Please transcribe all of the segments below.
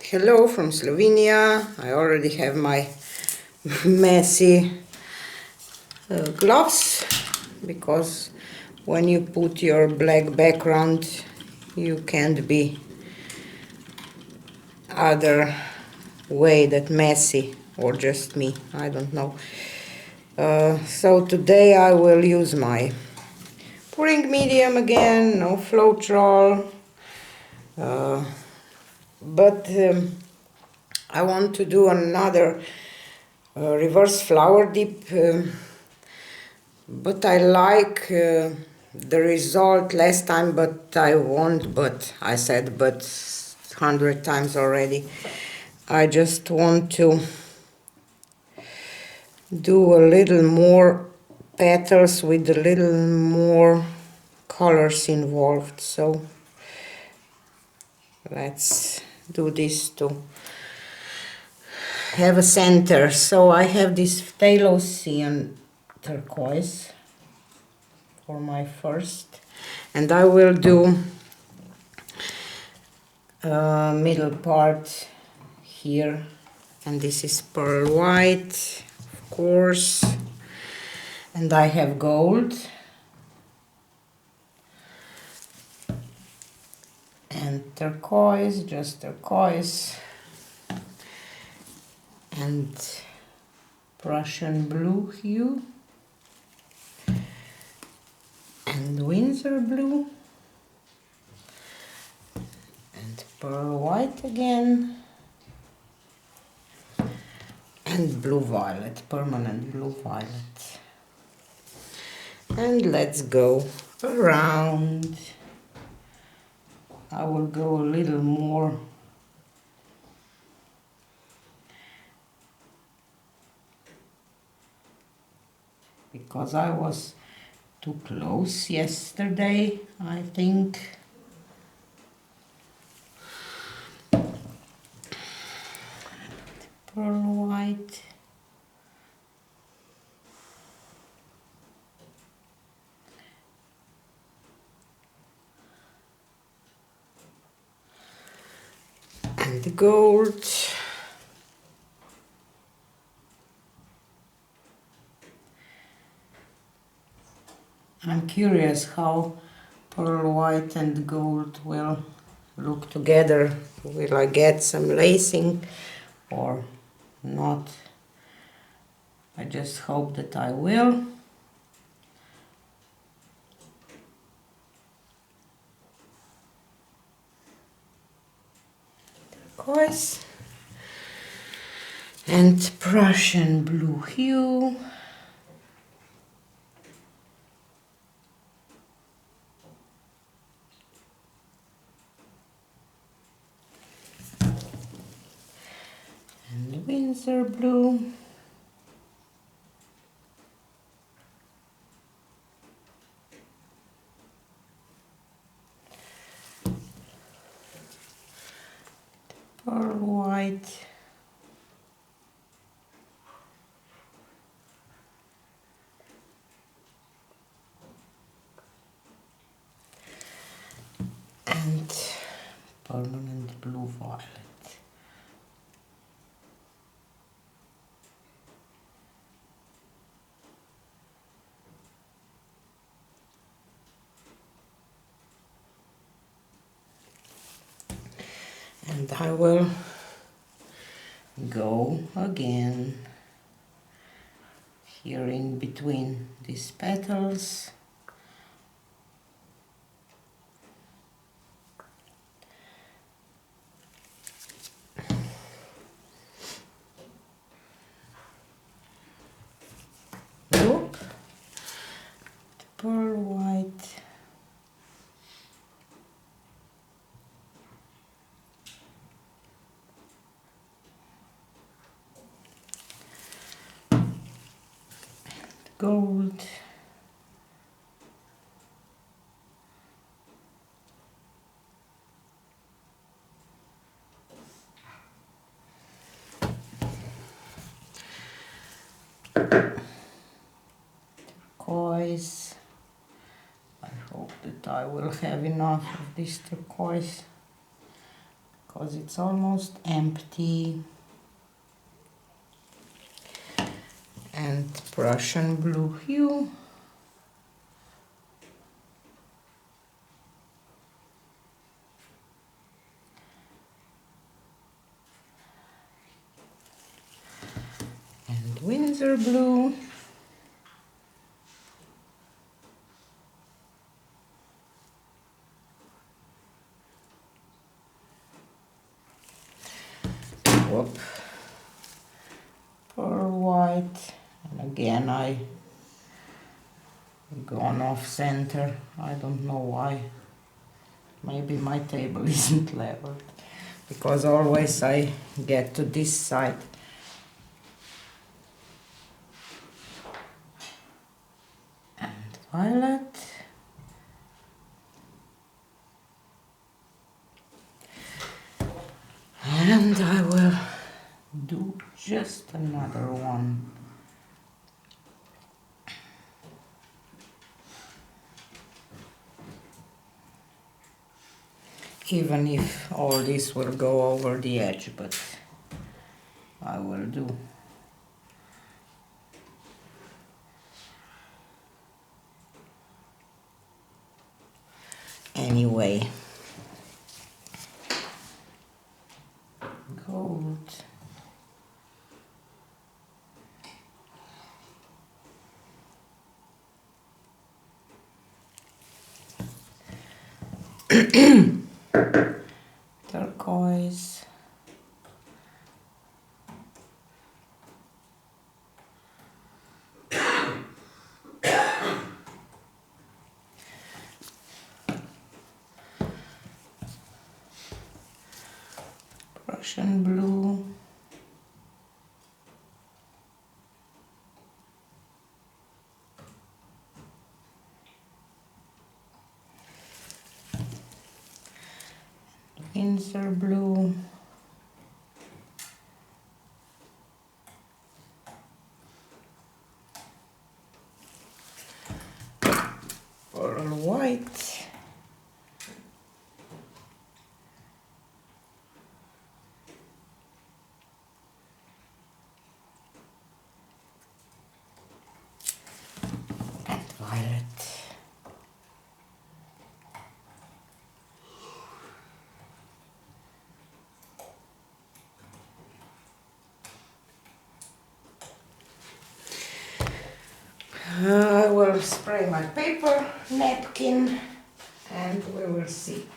Hello from Slovenia. I already have my messy gloves because when you put your black background you can't be other way that messy, or just me, I don't know. So today I will use my pouring medium again, no Floetrol, but I want to do another reverse flower dip, but I like the result last time, but I won't, but I said but 100 times already. I just want to do a little more petals with a little more colors involved, so let's do this to have a center. So I have this phthalocyan turquoise for my first, and I will do middle part here, and this is pearl white, of course, and I have gold and turquoise, just turquoise, and Prussian blue hue and Windsor blue and pearl white again and blue violet, permanent blue violet. And let's go around. I will go a little more because I was too close yesterday, I think. Pearl white. And gold. I'm curious how pearl white and gold will look together. Will I get some lacing or not? I just hope that I will. Turquoise and Prussian blue hue. And Windsor blue. Pearl white. And permanent blue violet. And I will go again here in between these petals. Look, pearl white. Gold. Turquoise. I hope that I will have enough of this turquoise because it's almost empty. And Prussian blue hue. And Windsor blue. Whoop. Pearl white. And again I gone off center. I don't know why. Maybe my table isn't leveled, because always I get to this side. And violet. And I will do just another one. Even if all this will go over the edge, but I will do. Anyway. Gold. Turquoise. Prussian blue. Windsor blue. Pearl white. And violet. I will spray my paper napkin and we will see.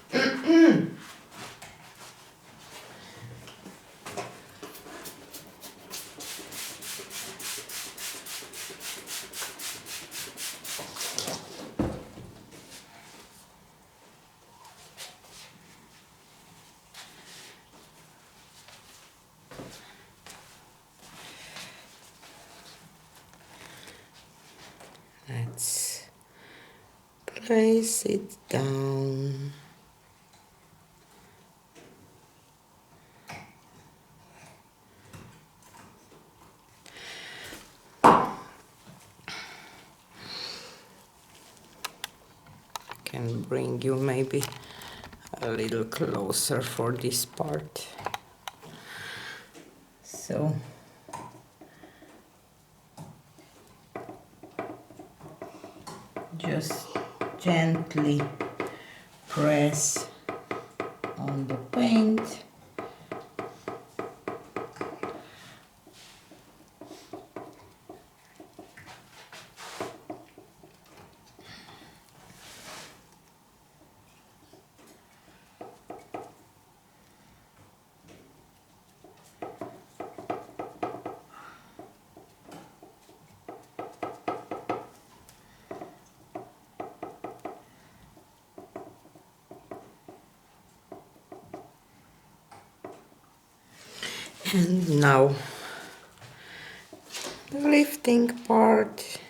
Let's place it down. Can bring you maybe a little closer for this part. So just gently press on the paint. And now the lifting part.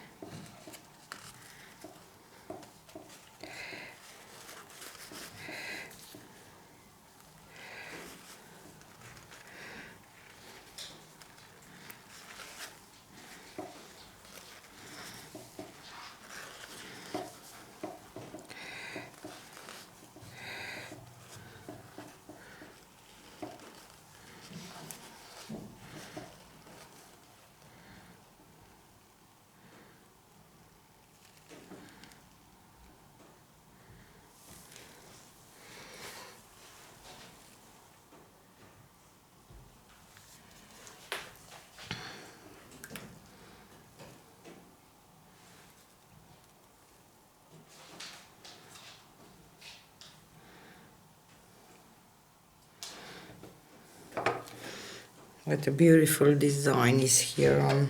What a beautiful design is here on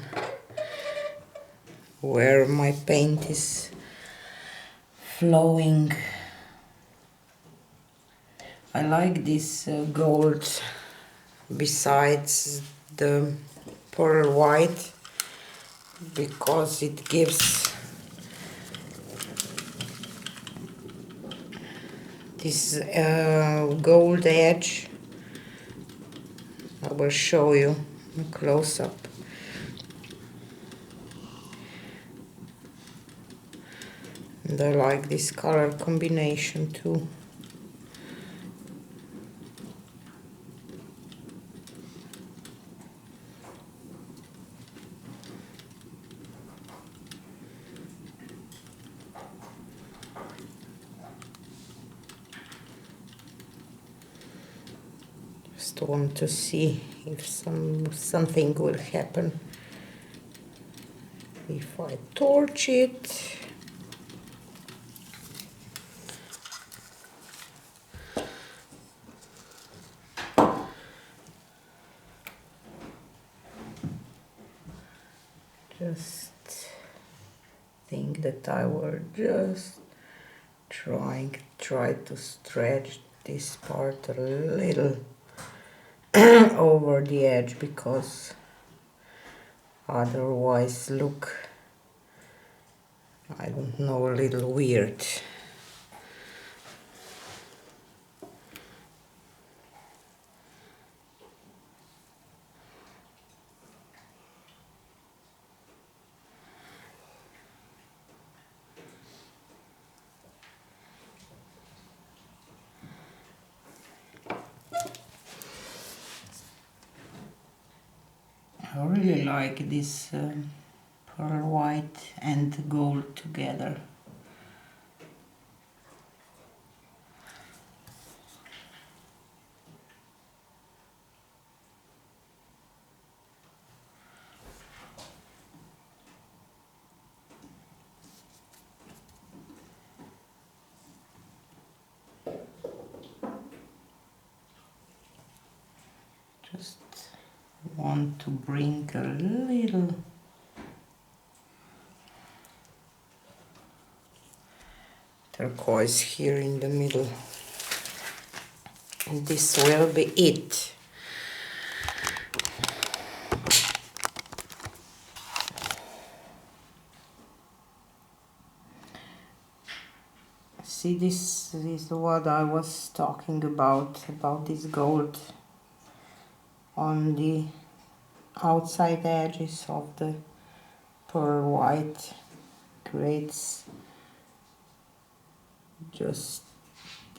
where my paint is flowing. I like this gold besides the pearl white because it gives this gold edge. I will show you a close-up. And I like this color combination too. Just want to see if something will happen if I torch it. Just think that I will just try to stretch this part a little over the edge, because otherwise look, I don't know, a little weird. I really like this pearl white and gold together. Just want to bring a little turquoise here in the middle, and this will be it. See, this is what I was talking about this gold on the outside edges of the pearl white. Creates just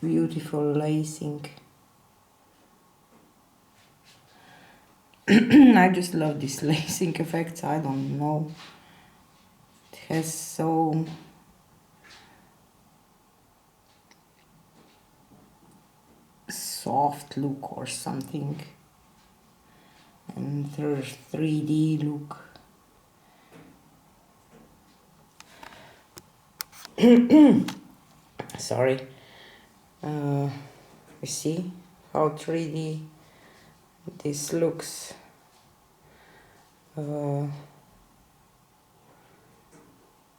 beautiful lacing. I just love this lacing effect. I don't know, it has so soft look or something, and there's 3D look. Sorry. You see how 3D this looks.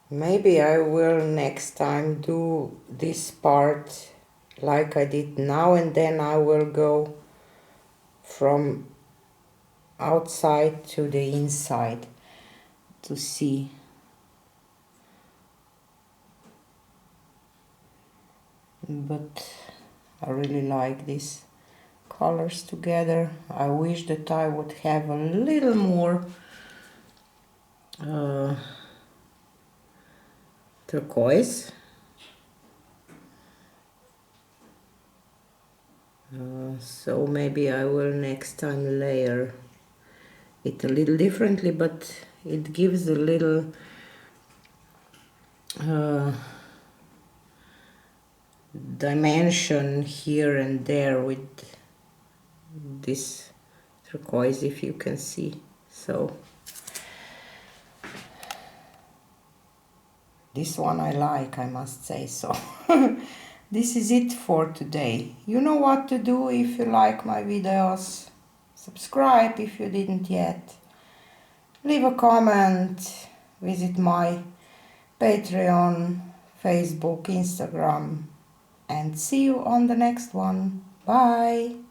Maybe I will next time do this part like I did now, and then I will go from outside to the inside to see. But I really like these colors together. I wish that I would have a little more turquoise. So maybe I will next time layer it a little differently, but it gives a little dimension here and there with this turquoise, if you can see. So this one I like, I must say so. This is it for today. You know what to do if you like my videos. subscribe if you didn't yet, leave a comment, visit my Patreon, Facebook, Instagram, and see you on the next one. Bye!